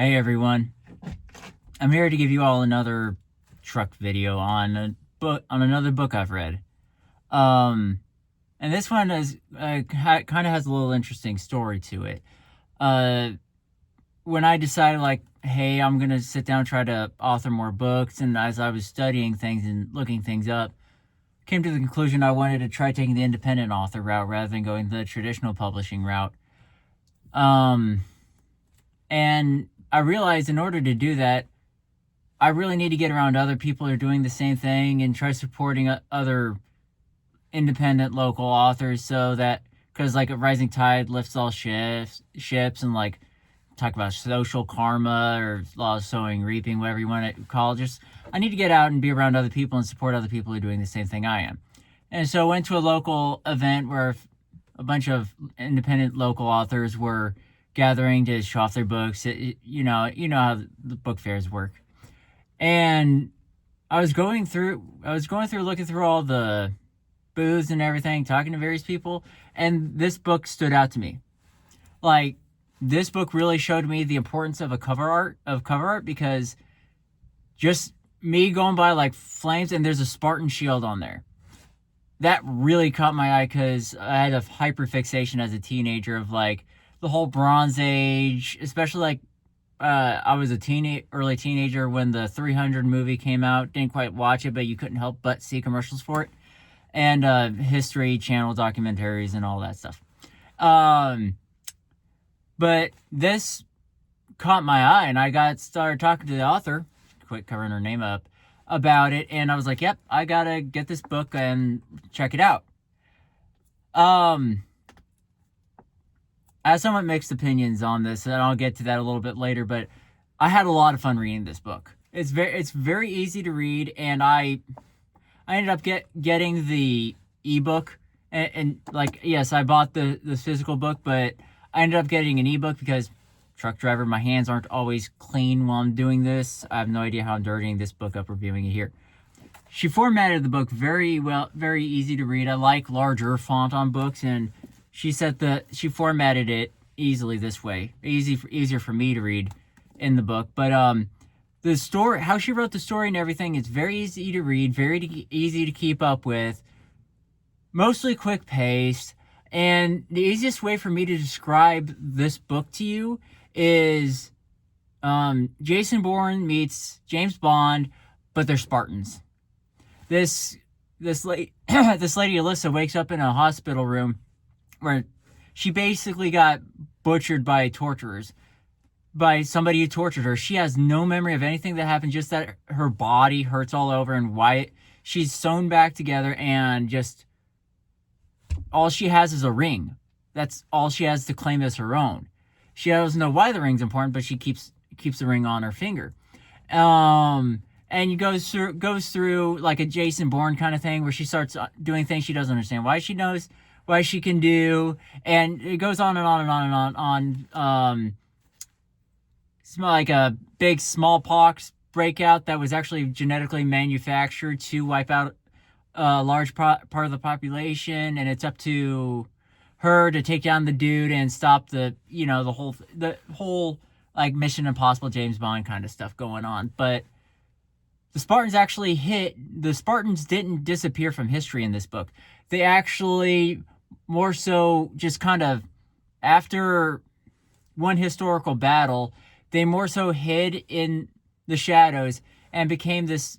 Hey everyone, I'm here to give you all another truck video on another book I've read. Um, and this one is kind of has a little interesting story to it. Uh, when I decided hey, I'm gonna sit down and try to author more books, and as I was studying things and looking things up, came to the conclusion I wanted to try taking the independent author route rather than going the traditional publishing route. Um, and I realized in order to do that, I really need to get around other people who are doing the same thing and try supporting other independent local authors so that, because a rising tide lifts all ships and talk about social karma or law of sowing, reaping, whatever you want to call it. Just, I need to get out and be around other people and support other people who are doing the same thing I am. And so I went to a local event where a bunch of independent local authors were gathering to show off their books. You know how the book fairs work. And I was going through looking through all the booths and everything, talking to various people, and this book stood out to me. This book really showed me the importance of cover art, because just me going by flames, and there's a Spartan shield on there. That really caught my eye because I had a hyperfixation as a teenager of the whole Bronze Age, especially I was a early teenager when the 300 movie came out. Didn't quite watch it, but you couldn't help but see commercials for it. And History Channel documentaries and all that stuff. But this caught my eye, and I started talking to the author, quit covering her name up, about it. And I was like, yep, I gotta get this book and check it out. I have somewhat mixed opinions on this, and I'll get to that a little bit later, but I had a lot of fun reading this book. It's very easy to read, and I ended up getting the ebook, and yes, I bought the physical book, but I ended up getting an ebook because, truck driver, my hands aren't always clean while I'm doing this. I have no idea how I'm dirtying this book up reviewing it here. She formatted the book very well, very easy to read. I like larger font on books, and she said she formatted it easily this way, easier for me to read in the book. But the story, how she wrote the story and everything, is very easy to read, very easy to keep up with, mostly quick paced. And the easiest way for me to describe this book to you is Jason Bourne meets James Bond, but they're Spartans. This lady Alyssa wakes up in a hospital room where she basically got butchered by torturers, by somebody who tortured her. She has no memory of anything that happened, just that her body hurts all over and why she's sewn back together, and just all she has is a ring. That's all she has to claim as her own. She doesn't know why the ring's important, but she keeps the ring on her finger. And it goes through like a Jason Bourne kind of thing, where she starts doing things she doesn't understand why she knows, why she can do, and it goes on and on and on and on. It's like a big smallpox breakout that was actually genetically manufactured to wipe out a large part of the population, and it's up to her to take down the dude and stop the whole like Mission Impossible James Bond kind of stuff going on. But the Spartans didn't disappear from history in this book. They actually more so just kind of, after one historical battle, they more so hid in the shadows and became this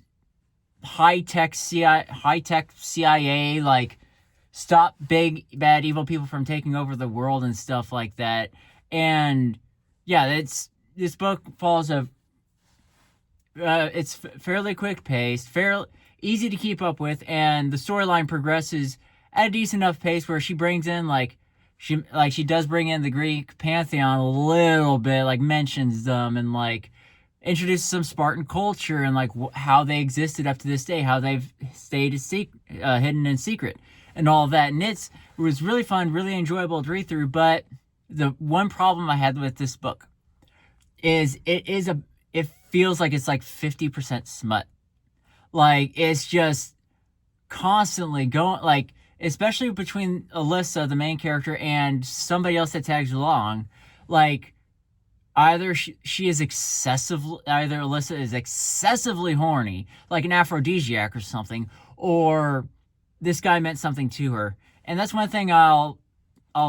high-tech CIA, like, stop big, bad, evil people from taking over the world and stuff like that. And, yeah, this book follows it's fairly quick-paced, fairly easy to keep up with, and the storyline progresses at a decent enough pace where she brings in, she does bring in the Greek pantheon a little bit, mentions them, and, introduces some Spartan culture and, how they existed up to this day, how they've stayed hidden in secret, and all of that. And it was really fun, really enjoyable to read through, but the one problem I had with this book is it feels like it's 50% smut. It's just constantly going, especially between Alyssa, the main character, and somebody else that tags along, either she is either Alyssa is excessively horny, like an aphrodisiac or something, or this guy meant something to her. And that's one thing I'll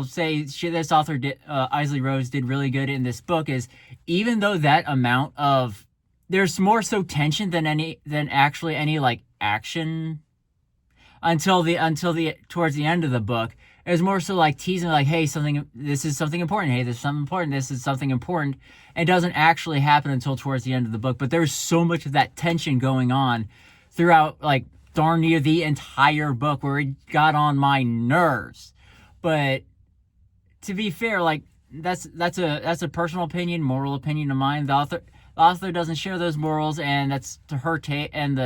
say this author did, Isley Rose did really good in this book, is even though that amount of, there's more so tension than actually any like action until the towards the end of the book. It was more so like teasing, like, hey, this is something important. Hey, this is something important. This is something important. It doesn't actually happen until towards the end of the book. But there's so much of that tension going on throughout, like, darn near the entire book, where it got on my nerves. But to be fair, like, that's a personal opinion, moral opinion of mine. The author doesn't share those morals, and that's to her taste, and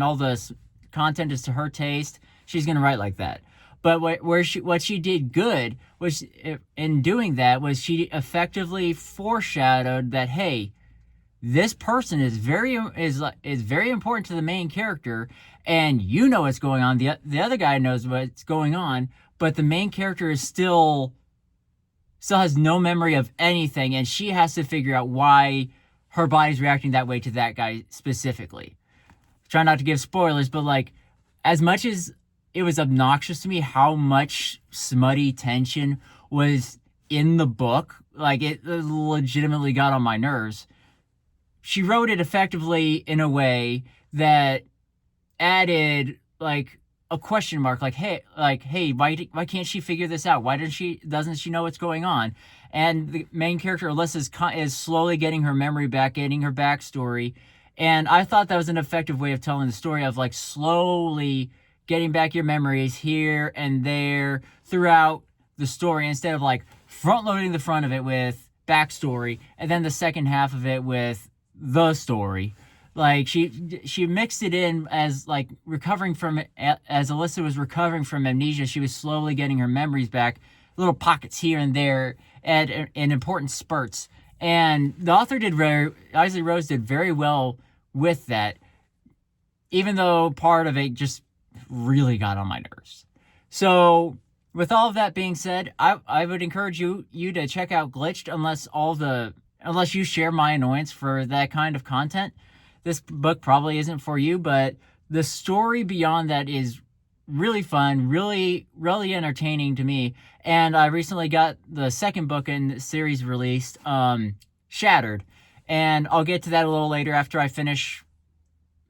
all the content is to her taste. She's gonna write like that. But what she did good was, in doing that, was she effectively foreshadowed that, hey, this person is very important to the main character, and you know what's going on. The other guy knows what's going on, but the main character is still has no memory of anything, and she has to figure out why her body's reacting that way to that guy specifically. Try not to give spoilers, but like, as much as it was obnoxious to me how much smutty tension was in the book, like, it legitimately got on my nerves, she wrote it effectively in a way that added like a question mark, like, hey, why can't she figure this out? Why doesn't she know what's going on? And the main character Alyssa is slowly getting her memory back, getting her backstory. And I thought that was an effective way of telling the story, of like slowly getting back your memories here and there throughout the story, instead of like front loading the front of it with backstory and then the second half of it with the story. Like, she mixed it in as like as Alyssa was recovering from amnesia. She was slowly getting her memories back, little pockets here and there, and in important spurts. And the author Isley Rose did very well with that, even though part of it just really got on my nerves. So, with all of that being said, I would encourage you to check out Glitched, unless you share my annoyance for that kind of content. This book probably isn't for you, but the story beyond that is really fun, really, really entertaining to me. And I recently got the second book in the series released, Shattered. And I'll get to that a little later after I finish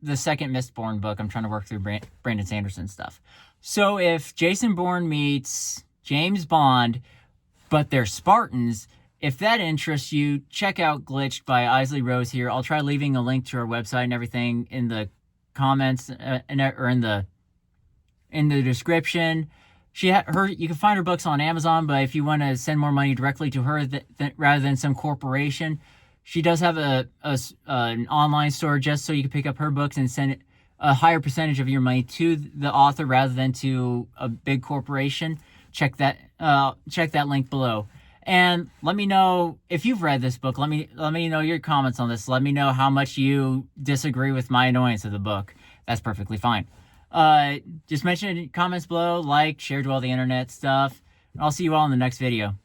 the second Mistborn book. I'm trying to work through Brandon Sanderson stuff. So if Jason Bourne meets James Bond, but they're Spartans, if that interests you, check out Glitched by Isley Rose here. I'll try leaving a link to her website and everything in the comments, or in the description. You can find her books on Amazon, but if you want to send more money directly to her rather than some corporation, she does have an online store just so you can pick up her books and send a higher percentage of your money to the author rather than to a big corporation. Check that link below. And let me know if you've read this book. Let me know your comments on this. Let me know how much you disagree with my annoyance of the book. That's perfectly fine. Just mention it in comments below, like, share to all the internet stuff. I'll see you all in the next video.